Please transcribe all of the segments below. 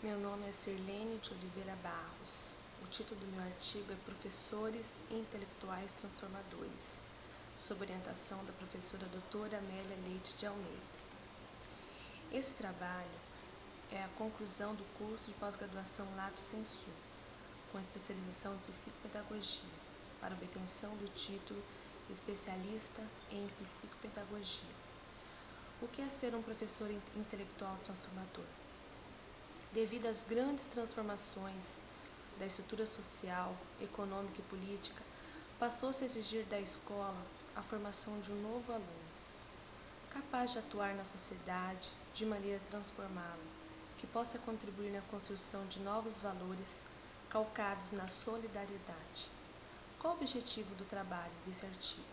Meu nome é Sirlene de Oliveira Barros. O título do meu artigo é Professores e Intelectuais Transformadores, sob orientação da professora doutora Amélia Leite de Almeida. Esse trabalho é a conclusão do curso de pós-graduação Lato Sensu, com especialização em psicopedagogia, para obtenção do título Especialista em Psicopedagogia. O que é ser um professor intelectual transformador? Devido às grandes transformações da estrutura social, econômica e política, passou-se a exigir da escola a formação de um novo aluno, capaz de atuar na sociedade de maneira a transformá-la, que possa contribuir na construção de novos valores calcados na solidariedade. Qual o objetivo do trabalho desse artigo?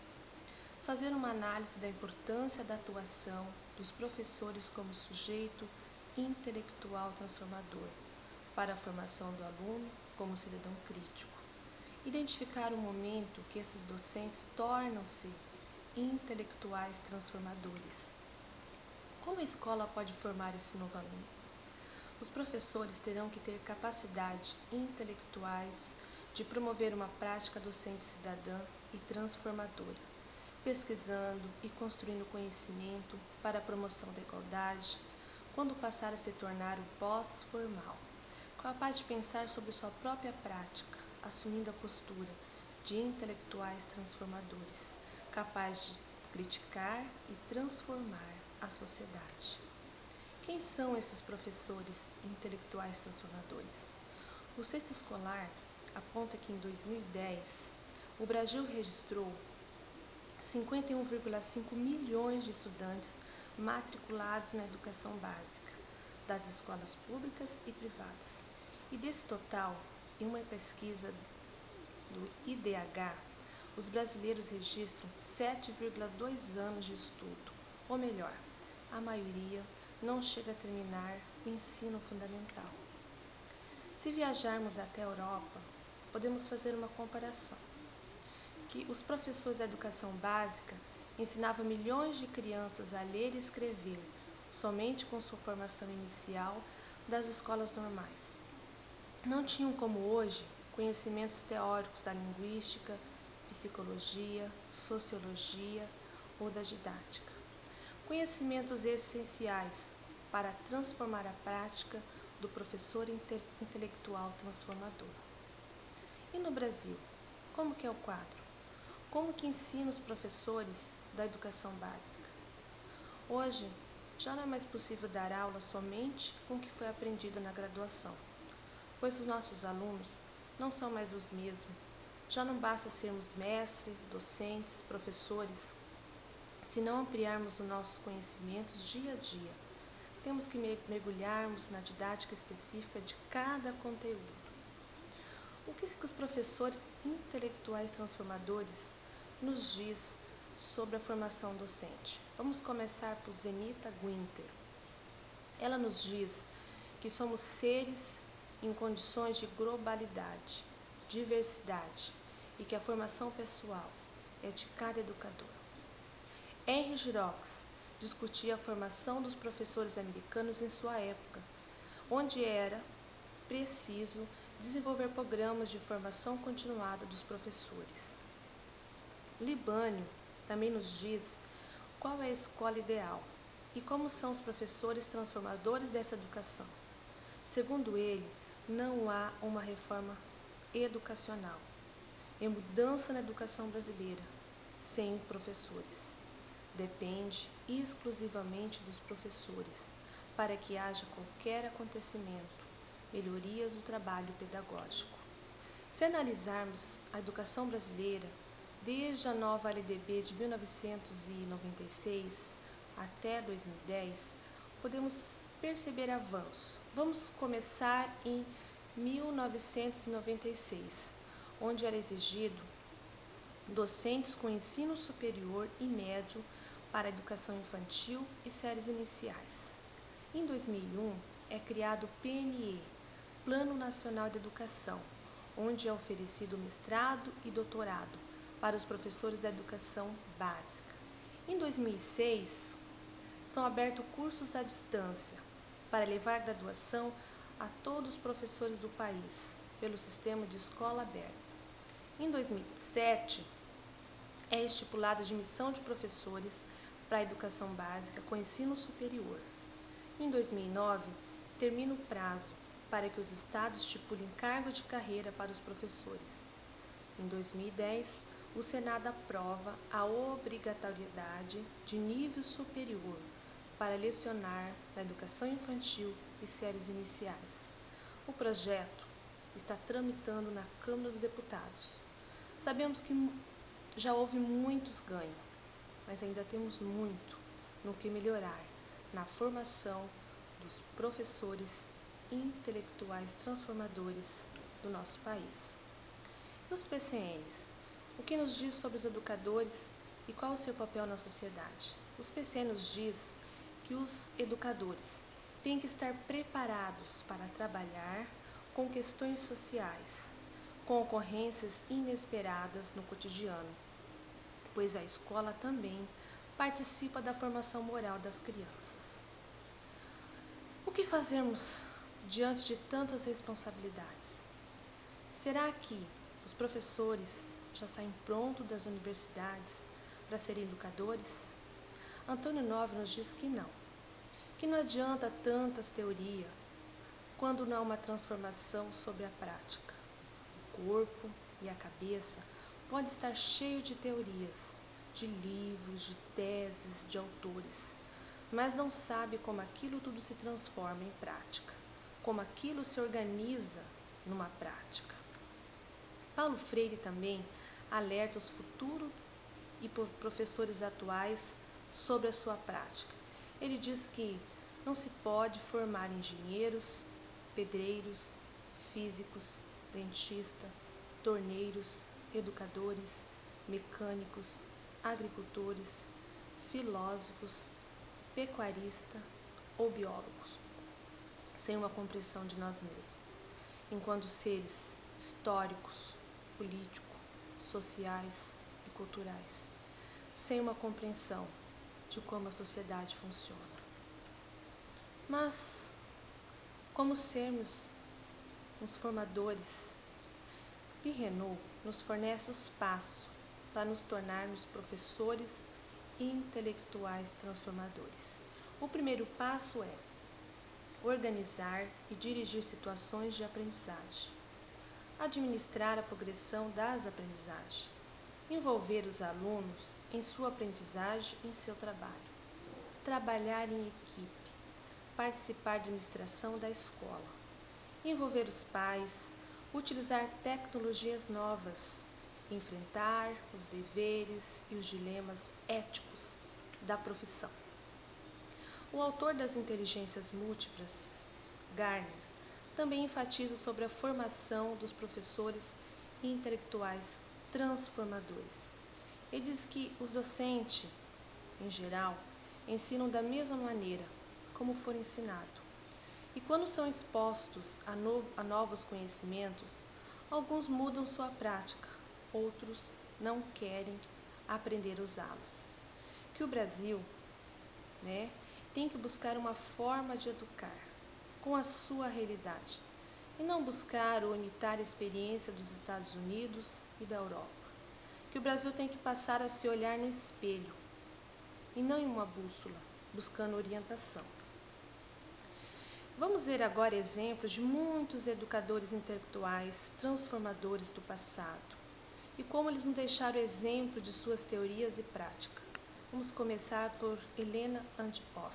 Fazer uma análise da importância da atuação dos professores como sujeito intelectual transformador para a formação do aluno como cidadão crítico. Identificar o momento que esses docentes tornam-se intelectuais transformadores. Como a escola pode formar esse novo aluno? Os professores terão que ter capacidade intelectuais de promover uma prática docente cidadã e transformadora, pesquisando e construindo conhecimento para a promoção da igualdade, quando passar a se tornar o pós-formal, capaz de pensar sobre sua própria prática, assumindo a postura de intelectuais transformadores, capaz de criticar e transformar a sociedade. Quem são esses professores intelectuais transformadores? O censo escolar aponta que em 2010 o Brasil registrou 51,5 milhões de estudantes matriculados na educação básica das escolas públicas e privadas. E desse total, em uma pesquisa do IDH, os brasileiros registram 7,2 anos de estudo, ou melhor, a maioria não chega a terminar o ensino fundamental. Se viajarmos até a Europa, podemos fazer uma comparação, que os professores da educação básica ensinavam milhões de crianças a ler e escrever somente com sua formação inicial das escolas normais. Não tinham, como hoje, conhecimentos teóricos da linguística, psicologia, sociologia ou da didática. Conhecimentos essenciais para transformar a prática do professor intelectual transformador. E no Brasil, como que é o quadro? Como que ensina os professores da educação básica? Hoje, já não é mais possível dar aula somente com o que foi aprendido na graduação, pois os nossos alunos não são mais os mesmos. Já não basta sermos mestres, docentes, professores, se não ampliarmos os nossos conhecimentos dia a dia. Temos que mergulharmos na didática específica de cada conteúdo. O que os professores intelectuais transformadores nos diz sobre a formação docente? Vamos começar por Zenita Guinter. Ela nos diz que somos seres em condições de globalidade, diversidade e que a formação pessoal é de cada educador. Henry Giroux discutia a formação dos professores americanos em sua época, onde era preciso desenvolver programas de formação continuada dos professores. Libânio também nos diz qual é a escola ideal e como são os professores transformadores dessa educação. Segundo ele, não há uma reforma educacional e mudança na educação brasileira sem professores. Depende exclusivamente dos professores para que haja qualquer acontecimento, melhorias do trabalho pedagógico. Se analisarmos a educação brasileira, desde a nova LDB de 1996 até 2010, podemos perceber avanços. Vamos começar em 1996, onde era exigido docentes com ensino superior e médio para a educação infantil e séries iniciais. Em 2001, é criado o PNE, Plano Nacional de Educação, onde é oferecido mestrado e doutorado para os professores da educação básica. Em 2006, são abertos cursos à distância para levar a graduação a todos os professores do país, pelo sistema de escola aberta. Em 2007, é estipulada a admissão de professores para a educação básica com ensino superior. Em 2009, termina o prazo para que os estados estipulem cargo de carreira para os professores. Em 2010, o Senado aprova a obrigatoriedade de nível superior para lecionar na educação infantil e séries iniciais. O projeto está tramitando na Câmara dos Deputados. Sabemos que já houve muitos ganhos, mas ainda temos muito no que melhorar na formação dos professores intelectuais transformadores do nosso país. E os PCNs? O que nos diz sobre os educadores e qual o seu papel na sociedade? Os PCNs nos diz que os educadores têm que estar preparados para trabalhar com questões sociais, com ocorrências inesperadas no cotidiano, pois a escola também participa da formação moral das crianças. O que fazermos diante de tantas responsabilidades? Será que os professores já saem prontos das universidades para serem educadores? Antônio Nobre nos diz que não adianta tantas teorias quando não há uma transformação sobre a prática. O corpo e a cabeça podem estar cheios de teorias, de livros, de teses, de autores, mas não sabe como aquilo tudo se transforma em prática, como aquilo se organiza numa prática. Paulo Freire também alerta os futuros e professores atuais sobre a sua prática. Ele diz que não se pode formar engenheiros, pedreiros, físicos, dentistas, torneiros, educadores, mecânicos, agricultores, filósofos, pecuaristas ou biólogos, sem uma compreensão de nós mesmos, enquanto seres históricos, políticos, sociais e culturais, sem uma compreensão de como a sociedade funciona. Mas, como sermos os formadores? Pi Renault nos fornece os passos para nos tornarmos professores intelectuais transformadores. O primeiro passo é organizar e dirigir situações de aprendizagem, administrar a progressão das aprendizagens, envolver os alunos em sua aprendizagem e em seu trabalho, trabalhar em equipe, participar da administração da escola, envolver os pais, utilizar tecnologias novas, enfrentar os deveres e os dilemas éticos da profissão. O autor das inteligências múltiplas, Garner, também enfatiza sobre a formação dos professores intelectuais transformadores. Ele diz que os docentes, em geral, ensinam da mesma maneira como for ensinado. E quando são expostos a novos conhecimentos, alguns mudam sua prática, outros não querem aprender a usá-los. Que o Brasil, tem que buscar uma forma de educar com a sua realidade e não buscar ou imitar a experiência dos Estados Unidos e da Europa. Que o Brasil tem que passar a se olhar no espelho e não em uma bússola, buscando orientação. Vamos ver agora exemplos de muitos educadores intelectuais transformadores do passado e como eles nos deixaram exemplo de suas teorias e práticas. Vamos começar por Helena Antipov.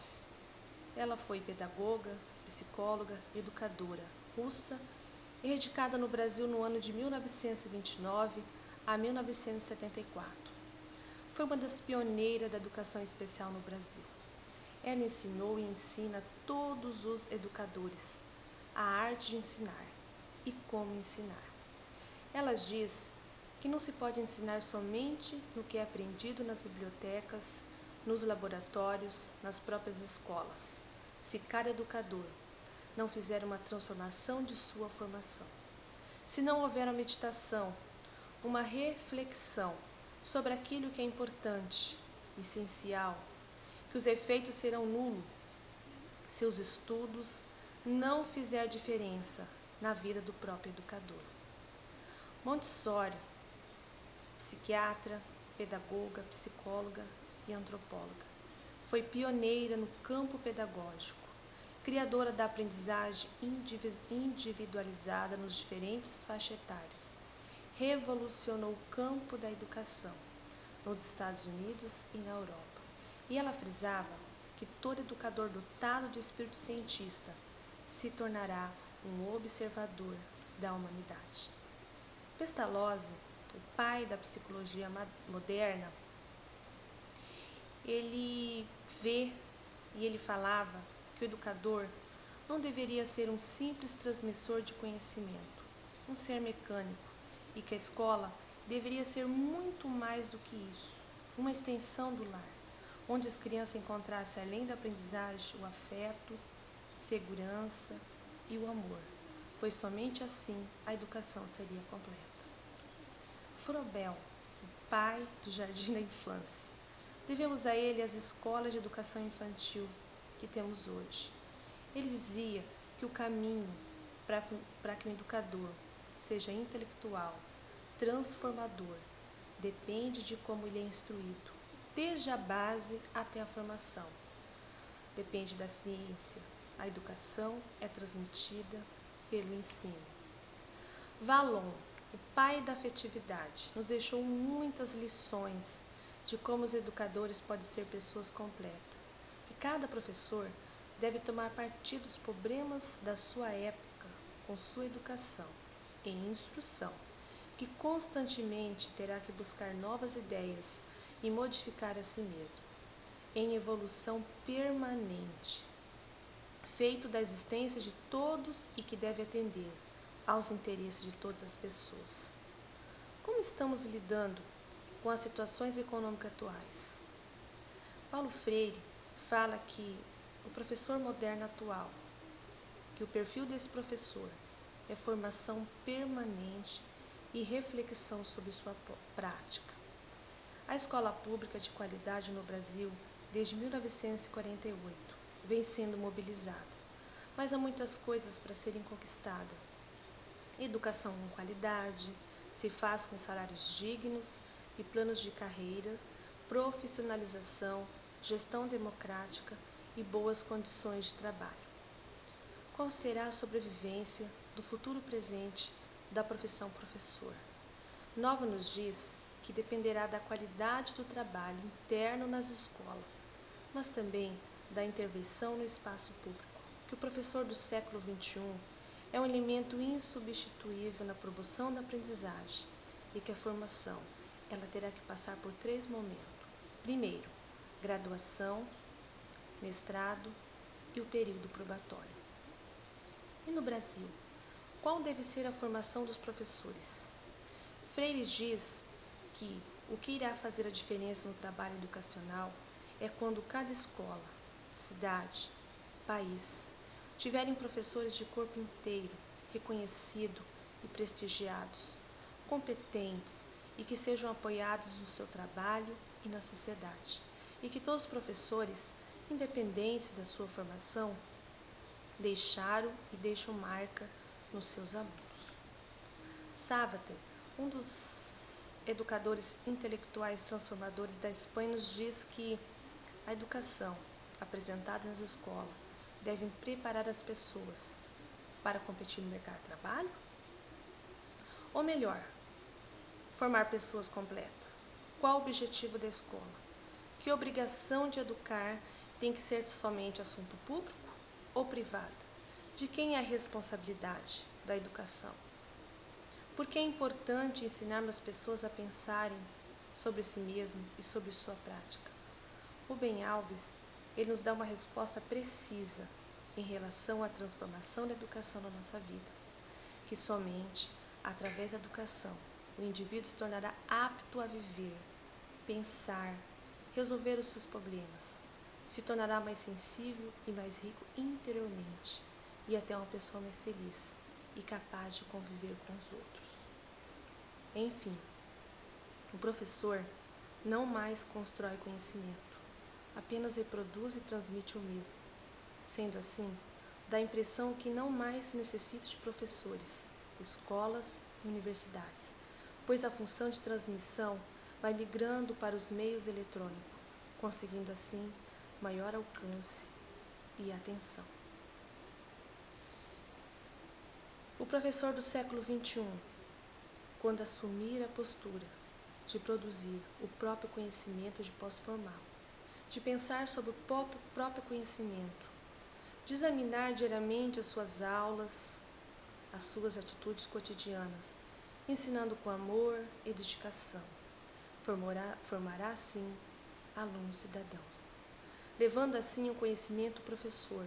Ela foi pedagoga, psicóloga, educadora russa e radicada no Brasil no ano de 1929 a 1974. Foi uma das pioneiras da educação especial no Brasil. Ela ensinou e ensina a todos os educadores a arte de ensinar e como ensinar. Ela diz que não se pode ensinar somente no que é aprendido nas bibliotecas, nos laboratórios, nas próprias escolas, se cada educador não fizer uma transformação de sua formação. Se não houver uma meditação, uma reflexão sobre aquilo que é importante, essencial, que os efeitos serão nulos, seus estudos não fizer diferença na vida do próprio educador. Montessori, psiquiatra, pedagoga, psicóloga e antropóloga, foi pioneira no campo pedagógico, criadora da aprendizagem individualizada nos diferentes faixas etárias. Revolucionou o campo da educação nos Estados Unidos e na Europa. E ela frisava que todo educador dotado de espírito cientista se tornará um observador da humanidade. Pestalozzi, o pai da psicologia moderna, ele vê e ele falava que o educador não deveria ser um simples transmissor de conhecimento, um ser mecânico, e que a escola deveria ser muito mais do que isso, uma extensão do lar, onde as crianças encontrassem, além da aprendizagem, o afeto, segurança e o amor, pois somente assim a educação seria completa. Froebel, o pai do jardim da infância, devemos a ele as escolas de educação infantil que temos hoje. Ele dizia que o caminho para que um educador seja intelectual, transformador, depende de como ele é instruído, desde a base até a formação. Depende da ciência. A educação é transmitida pelo ensino. Vallon, o pai da afetividade, nos deixou muitas lições de como os educadores podem ser pessoas completas. E cada professor deve tomar partido dos problemas da sua época com sua educação e instrução, que constantemente terá que buscar novas ideias e modificar a si mesmo, em evolução permanente, feito da existência de todos e que deve atender aos interesses de todas as pessoas. Como estamos lidando com as situações econômicas atuais? Paulo Freire fala que o professor moderno atual, que o perfil desse professor é formação permanente e reflexão sobre sua prática. A escola pública de qualidade no Brasil, desde 1948, vem sendo mobilizada, mas há muitas coisas para serem conquistadas. Educação com qualidade, se faz com salários dignos e planos de carreira, profissionalização, gestão democrática e boas condições de trabalho. Qual será a sobrevivência do futuro presente da profissão professor? Nova nos diz que dependerá da qualidade do trabalho interno nas escolas, mas também da intervenção no espaço público, que o professor do século XXI é um elemento insubstituível na promoção da aprendizagem e que a formação ela terá que passar por 3 momentos. Primeiro, graduação, mestrado e o período probatório. E no Brasil, qual deve ser a formação dos professores? Freire diz que o que irá fazer a diferença no trabalho educacional é quando cada escola, cidade, país tiverem professores de corpo inteiro, reconhecidos e prestigiados, competentes e que sejam apoiados no seu trabalho e na sociedade, e que todos os professores, independentes da sua formação, deixaram e deixam marca nos seus alunos. Savater, um dos educadores intelectuais transformadores da Espanha, nos diz que a educação apresentada nas escolas deve preparar as pessoas para competir no mercado de trabalho? Ou melhor, formar pessoas completas? Qual o objetivo da escola? Que obrigação de educar tem que ser somente assunto público ou privado? De quem é a responsabilidade da educação? Por que é importante ensinar as pessoas a pensarem sobre si mesmo e sobre sua prática? Rubem Alves, ele nos dá uma resposta precisa em relação à transformação da educação na nossa vida, que somente através da educação o indivíduo se tornará apto a viver, pensar, resolver os seus problemas, se tornará mais sensível e mais rico interiormente e até uma pessoa mais feliz e capaz de conviver com os outros. Enfim, o professor não mais constrói conhecimento, apenas reproduz e transmite o mesmo. Sendo assim, dá a impressão que não mais se necessita de professores, escolas e universidades, pois a função de transmissão vai migrando para os meios eletrônicos, conseguindo assim maior alcance e atenção. O professor do século XXI, quando assumir a postura de produzir o próprio conhecimento de pós-formal, de pensar sobre o próprio conhecimento, de examinar diariamente as suas aulas, as suas atitudes cotidianas, ensinando com amor e dedicação, formará assim alunos cidadãos, levando assim o conhecimento ao professor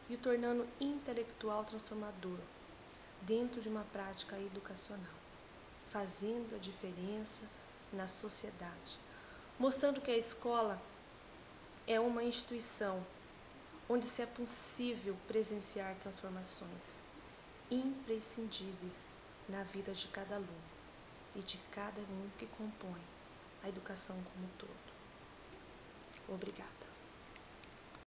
e o tornando intelectual transformador dentro de uma prática educacional, fazendo a diferença na sociedade, mostrando que a escola é uma instituição onde se é possível presenciar transformações imprescindíveis na vida de cada aluno e de cada um que compõe a educação como um todo. Obrigada.